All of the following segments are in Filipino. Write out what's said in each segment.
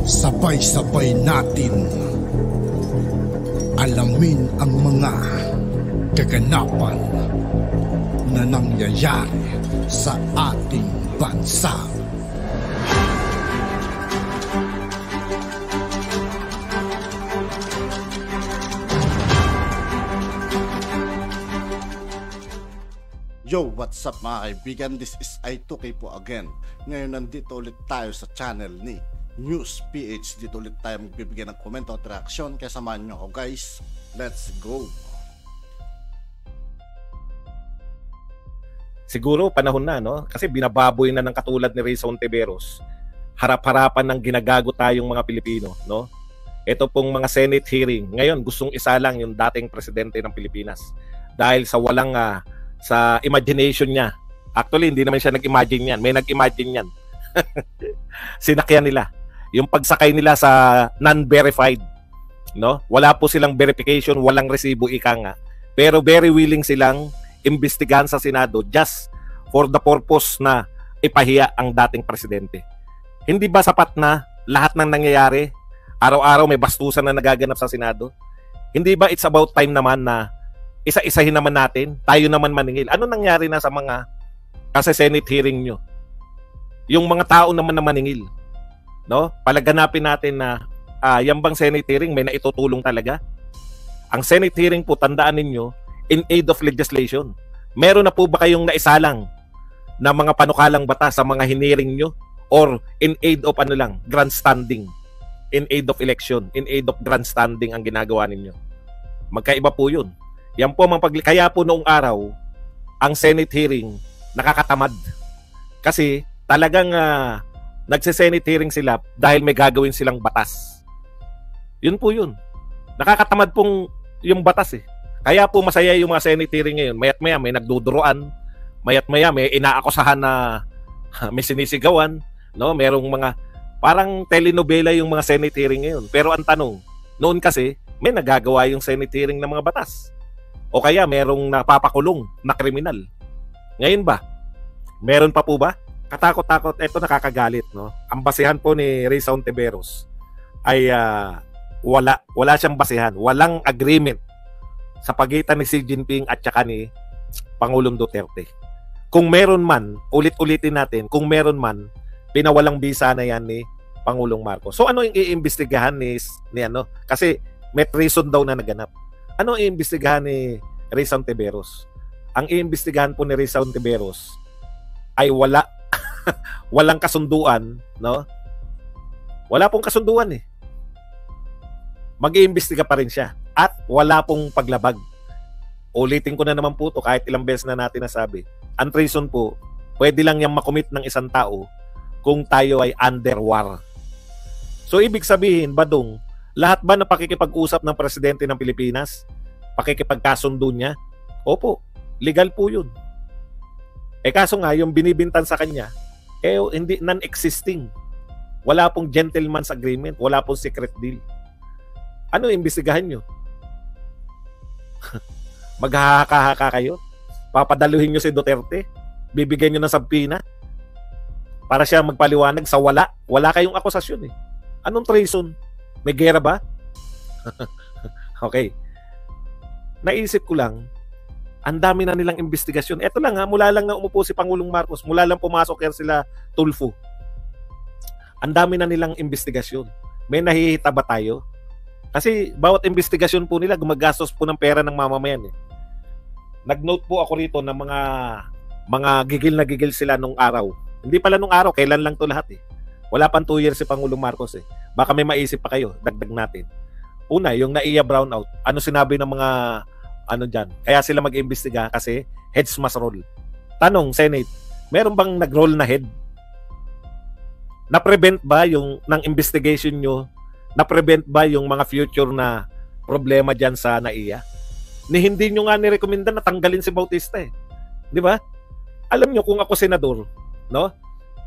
Sabay-sabay natin alamin ang mga kaganapan na nangyayari sa ating bansa. Yo, what's up mga kaibigan? This is I2K po again. Ngayon nandito ulit tayo sa channel ni News PH. Dito ulit tayo magbibigay ng komento at reaksyon. Kaya samahan nyo ako guys. Let's go! Siguro panahon na, no? Kasi binababoy na ng katulad ni Risa Hontiveros. Harap-harapan ng ginagago tayong mga Pilipino, no? Ito pong mga Senate hearing. Ngayon, gustong isalang yung dating presidente ng Pilipinas. Dahil sa walang sa imagination niya. Actually, hindi naman siya nag-imagine yan. May nag-imagine yan. Sinakyan nila. Yung pagsakay nila sa non-verified. No? Wala po silang verification, walang resibo, ika nga. Pero very willing silang imbestigahan sa Senado just for the purpose na ipahiya ang dating presidente. Hindi ba sapat na lahat ng nangyayari? Araw-araw may bastusan na nagaganap sa Senado? Hindi ba it's about time naman na isa-isahin naman natin, tayo naman maningil? Ano nangyari na sa mga kasi Senate hearing nyo? Yung mga tao naman na maningil, no? Palaganapin natin na yan bang Senate hearing may naitutulong talaga? Ang Senate hearing po, tandaan ninyo, in aid of legislation. Meron na po ba kayong naisalang na mga panukalang batas sa mga hiniring nyo? Or in aid of grandstanding? In aid of election, in aid of grandstanding ang ginagawa ninyo? Magkaiba po yun. Yan po kaya po noong araw ang Senate hearing nakakatamad. Kasi talagang nagse-Senate hearing sila dahil may gagawin silang batas. Yun po yun. Nakakatamad pong yung batas eh. Kaya po masaya yung mga Senate hearing ngayon. Mayat-maya may nagduduruan, mayat-maya may inaakusahan na may sinisigawan, no? Merong mga parang telenovela yung mga Senate hearing ngayon. Pero ang tanong, noon kasi may nagagawa yung Senate hearing ng mga batas. O kaya merong napapakulong na kriminal. Ngayon ba? Meron pa po ba? Katakot-takot, eto nakakagalit, no? Ang basihan po ni Risa Hontiveros ay wala siyang basihan. Walang agreement sa pagitan ni Xi Jinping at saka ni Pangulong Duterte. Kung meron man, ulit-ulitin natin, kung meron man, pinawalang bisa na yan ni Pangulong Marcos. So ano yung iimbestigahan ni ano? Kasi may treason daw na naganap. Ano iimbestigahan ni Risa Hontiveros? Ang iimbestigahan po ni Risa Hontiveros ay walang kasunduan, no? Wala pong kasunduan eh. Mag-iimbestiga pa rin siya at wala pong paglabag. Ulitin ko na naman po to kahit ilang beses na natin nasabi. Ang treason po, pwede lang yang makomit ng isang tao kung tayo ay under war. So ibig sabihin, Badong, lahat ba na pakikipag-usap ng presidente ng Pilipinas, pakikipagkasundo niya? Opo, legal po yun. Kaso nga, yung binibintan sa kanya, hindi non-existing. Wala pong gentleman's agreement, wala pong secret deal. Ano imbestigahan nyo? Maghahaka-haka kayo? Papadaluhin nyo si Duterte? Bibigyan nyo ng sabpina? Para siya magpaliwanag sa wala? Wala kayong akusasyon eh. Anong treason? May gera ba? Okay. Naisip ko lang, ang dami na nilang investigasyon. Ito lang mula lang na umupo si Pangulong Marcos, mula lang pumasok yan sila Tulfo. Ang dami na nilang investigasyon. May nahihita ba tayo? Kasi bawat investigasyon po nila, gumagastos po ng pera ng mamamayan eh. Nag-note po ako rito ng mga gigil na gigil sila nung araw. Hindi pala nung araw, kailan lang to lahat eh. Wala pang 2 years si Pangulong Marcos eh. Baka may maisip pa kayo, dagdag natin. Una, yung NAIA brownout. Ano sinabi ng mga dyan? Kaya sila mag-imbestiga kasi heads must roll. Tanong, Senate, meron bang nag-roll na head? Na-prevent ba yung ng investigation nyo? Na-prevent ba yung mga future na problema dyan sa NAIA? Hindi nyo nga nirekomenda na tanggalin si Bautista eh. Di ba? Alam nyo, kung ako senador, no?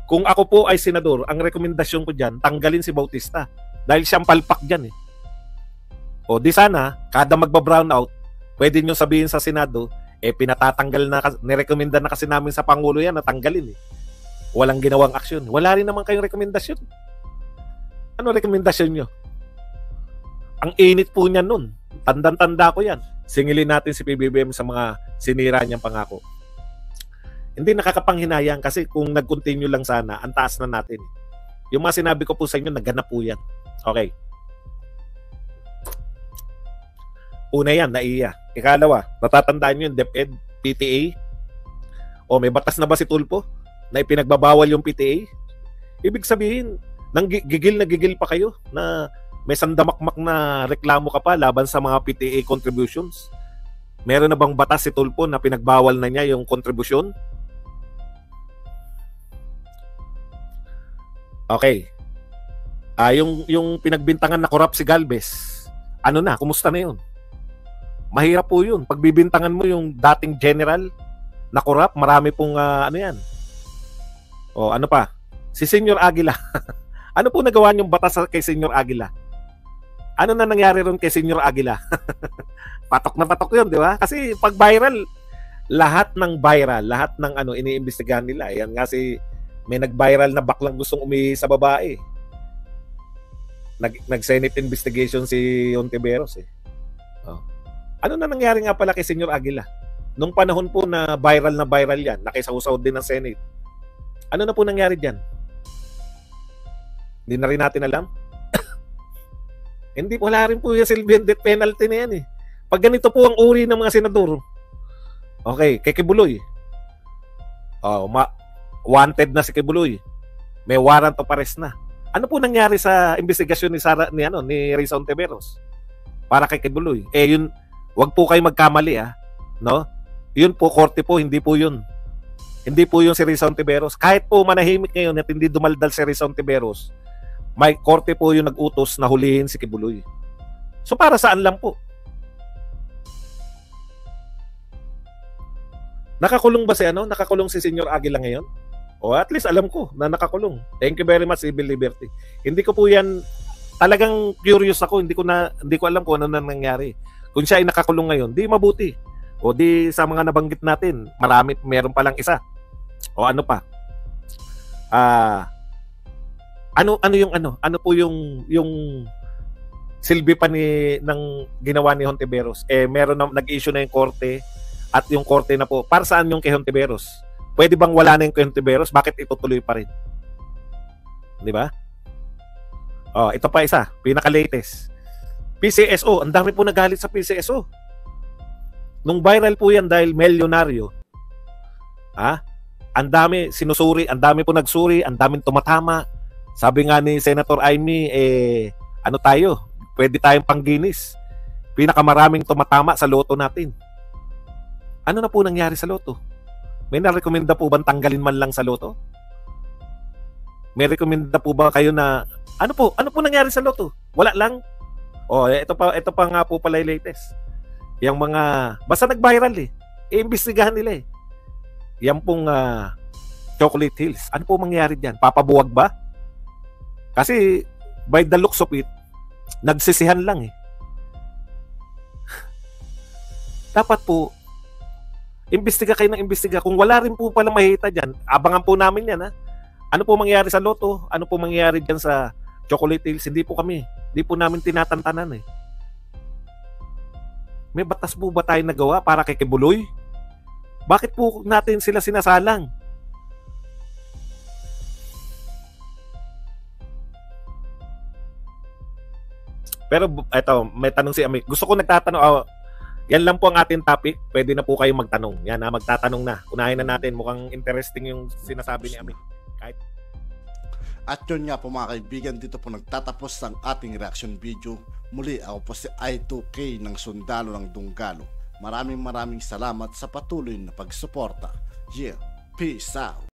Kung ako po ay senador, ang rekomendasyon ko dyan, tanggalin si Bautista. Dahil siyang palpak dyan eh. O di sana, kada magba-brown out, pwede nyo sabihin sa Senado, pinatatanggal na, nirekomenda na kasi namin sa Pangulo yan na tanggalin eh. Walang ginawang aksyon. Wala rin naman kayong rekomendasyon. Ano rekomendasyon nyo? Ang init po niyan nun. Tandang-tanda ko yan. Singilin natin si PBBM sa mga sinira niyang pangako. Hindi nakakapanghinayang kasi kung nag-continue lang sana, ang taas na natin. Yung mga sinabi ko po sa inyo, naganap po yan. Okay. Una yan, naiya. Ikalawa, natatandaan nyo yung DepEd, PTA? O may batas na ba si Tulfo na ipinagbabawal yung PTA? Ibig sabihin, gigil na gigil pa kayo na may sandamakmak na reklamo ka pa laban sa mga PTA contributions. Meron na bang batas si Tulfo na pinagbawal na niya yung kontribusyon? Okay. Yung pinagbintangan na corrupt si Galvez, ano na, kumusta na yun? Mahirap po yun. Pagbibintangan mo yung dating general na corrupt, marami pong ano yan. O ano pa? Si Senyor Aguila. Ano po nagawa niyong batas kay Senyor Aguila? Ano na nangyari ron kay Senyor Aguila? Patok na patok yun, di ba? Kasi pag viral, lahat ng ano, iniimbestigahan nila. Yan nga si, may nag-viral na baklang gustong umihi sa babae. Nag-Senate investigation si Ontiveros eh. Oh. Ano na nangyari nga pala kay Senyor Aguila? Nung panahon po na viral yan, nakisausaw din ng Senate. Ano na po nangyari dyan? Hindi na rin natin alam. Hindi, wala rin po yung silbihan death penalty na yan eh. Pag ganito po ang uri ng mga senador. Okay, kay Kibuloy. Wanted na si Kibuloy. May warrant of arrest na. Ano po nangyari sa investigasyon ni Risa Ontiveros para kay Kibuloy? Yun, wag po kayo magkamali no? Yun po korte po, hindi po yun. Hindi po yun si Risa Ontiveros. Kahit po manahimik ngayon at hindi dumaldal si Risa Ontiveros, may korte po yung nag-utos na hulihin si Kibuloy. So para saan lang po? Nakakulong ba nakakulong si Senyor Aguila ngayon? O at least alam ko na nakakulong. Thank you very much, Civil Liberty. Hindi ko po yan, talagang curious ako, hindi ko alam kung ano na nangyari. Kung siya ay nakakulong ngayon, di mabuti. O di sa mga nabanggit natin, meron pa lang isa. O ano pa? Ano po yung silbi pa ng ginawa ni Hontiveros? Meron na nag-issue na yung korte at yung korte na po. Para saan yung kay Hontiveros? Pwede bang wala na yung kay Hontiveros? Bakit itutuloy pa rin? Di ba? Ito pa isa, pinaka-latest. PCSO, ang dami po nagalit sa PCSO. Nung viral po yan dahil milyonaryo, ang dami sinusuri, ang dami po nagsuri, ang daming tumatama. Sabi nga ni Senator Amy, ano tayo? Pwede tayong pang-Guinness. Pinakamaraming tumatama sa loto natin. Ano na po nangyari sa loto? May narekomenda po bang tanggalin man lang sa loto? May rekomenda po ba kayo na ano po nangyari sa loto? Wala lang. Ito pa nga po pala yung latest. Yung mga basta nag-viral iimbestigahan nila Yan pong Chocolate Hills. Ano po mangyari diyan? Papabuwag ba? Kasi by the looks of it, nagsisihan lang Dapat po imbestiga kayo ng imbestiga. Kung wala rin po pala mahita dyan, abangan po namin yan Ano po mangyari sa loto? Ano po mangyari dyan sa Chocolate Hills? Hindi po namin tinatantanan May batas po ba tayo nagawa para kay Kibuloy? Bakit po natin sila sinasalang? Pero eto, may tanong si Ami. Gusto ko nagtatanong, yan lang po ang ating topic. Pwede na po kayong magtanong. Yan magtatanong na. Unahin na natin. Mukhang interesting yung sinasabi ni Ami. At yun nga po mga kaibigan, dito po nagtatapos ang ating reaction video. Muli ako po si I2K ng Sundalo ng Dunggalo. Maraming salamat sa patuloy na pagsuporta. Yeah, peace out.